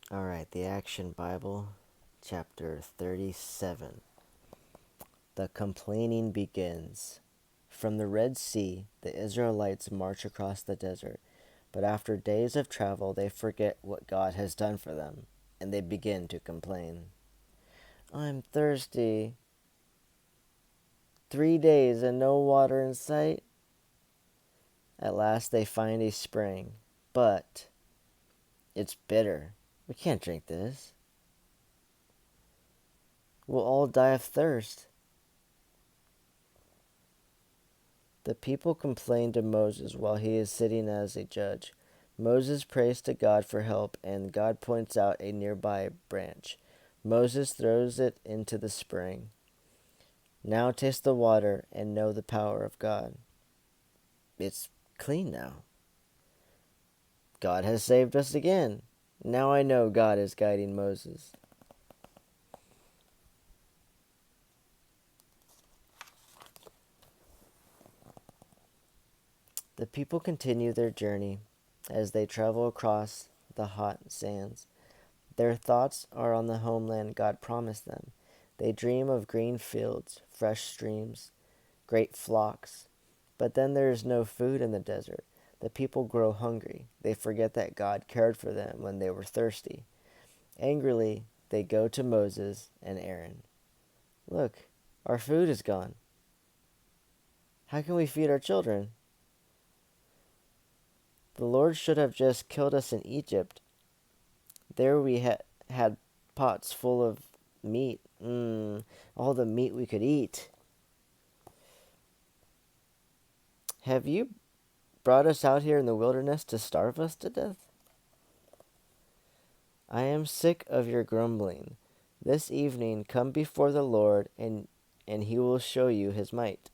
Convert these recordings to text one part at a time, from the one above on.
All right, the Action Bible, chapter 37. The complaining begins. From the Red Sea, the Israelites march across the desert, but after days of travel, they forget what God has done for them, and they begin to complain. I'm thirsty. 3 days and no water in sight. At last, they find a spring, but it's bitter. We can't drink this. We'll all die of thirst. The people complain to Moses while he is sitting as a judge. Moses prays to God for help, and God points out a nearby branch. Moses throws it into the spring. Now taste the water and know the power of God. It's clean now. God has saved us again. Now I know God is guiding Moses. The people continue their journey as they travel across the hot sands. Their thoughts are on the homeland God promised them. They dream of green fields, fresh streams, great flocks. But then there is no food in the desert. The people grow hungry. They forget that God cared for them when they were thirsty. Angrily, they go to Moses and Aaron. Look, our food is gone. How can we feed our children? The Lord should have just killed us in Egypt. There we had pots full of meat. All the meat we could eat. Have you brought us out here in the wilderness to starve us to death? I am sick of your grumbling. This evening come before the Lord, and he will show you his might.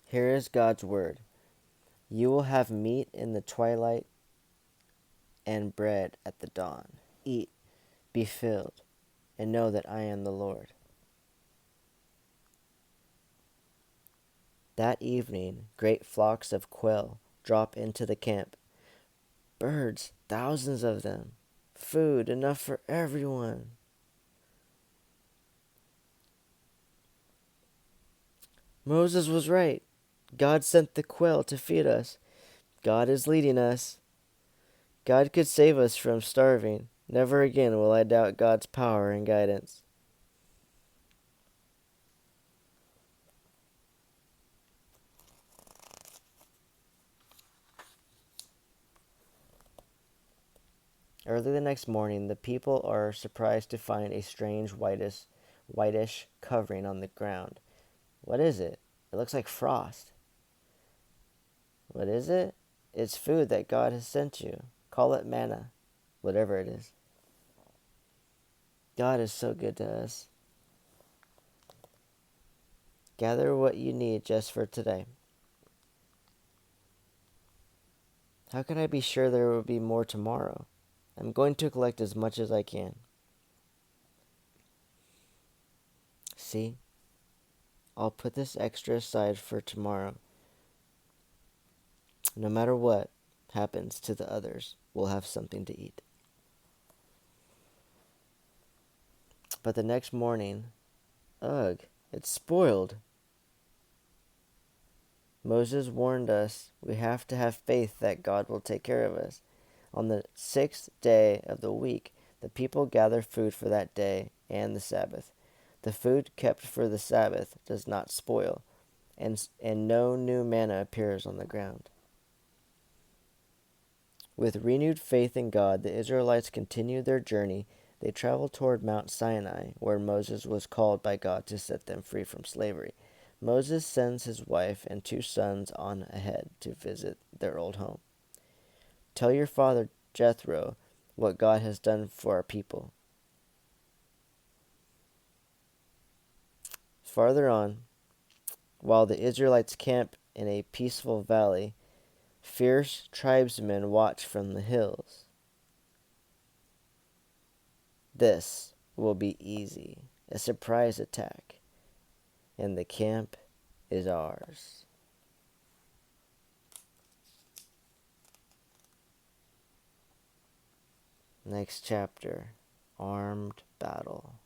Here is God's word. You will have meat in the twilight and bread at the dawn. Eat, be filled, and know that I am the Lord. That evening, great flocks of quail drop into the camp. Birds, thousands of them. Food enough for everyone. Moses was right. God sent the quail to feed us. God is leading us. God could save us from starving. Never again will I doubt God's power and guidance. Early the next morning, the people are surprised to find a strange whitish covering on the ground. What is it? It looks like frost. What is it? It's food that God has sent you. Call it manna, whatever it is. God is so good to us. Gather what you need just for today. How can I be sure there will be more tomorrow? I'm going to collect as much as I can. See, I'll put this extra aside for tomorrow. No matter what happens to the others, we'll have something to eat. But the next morning, ugh, it's spoiled. Moses warned us we have to have faith that God will take care of us. On the 6th day of the week, the people gather food for that day and the Sabbath. The food kept for the Sabbath does not spoil, and no new manna appears on the ground. With renewed faith in God, the Israelites continued their journey. They traveled toward Mount Sinai, where Moses was called by God to set them free from slavery. Moses sends his wife and 2 sons on ahead to visit their old home. Tell your father Jethro what God has done for our people. Farther on, while the Israelites camp in a peaceful valley, fierce tribesmen watch from the hills. This will be easy, a surprise attack, and the camp is ours. Next chapter, Armed Battle.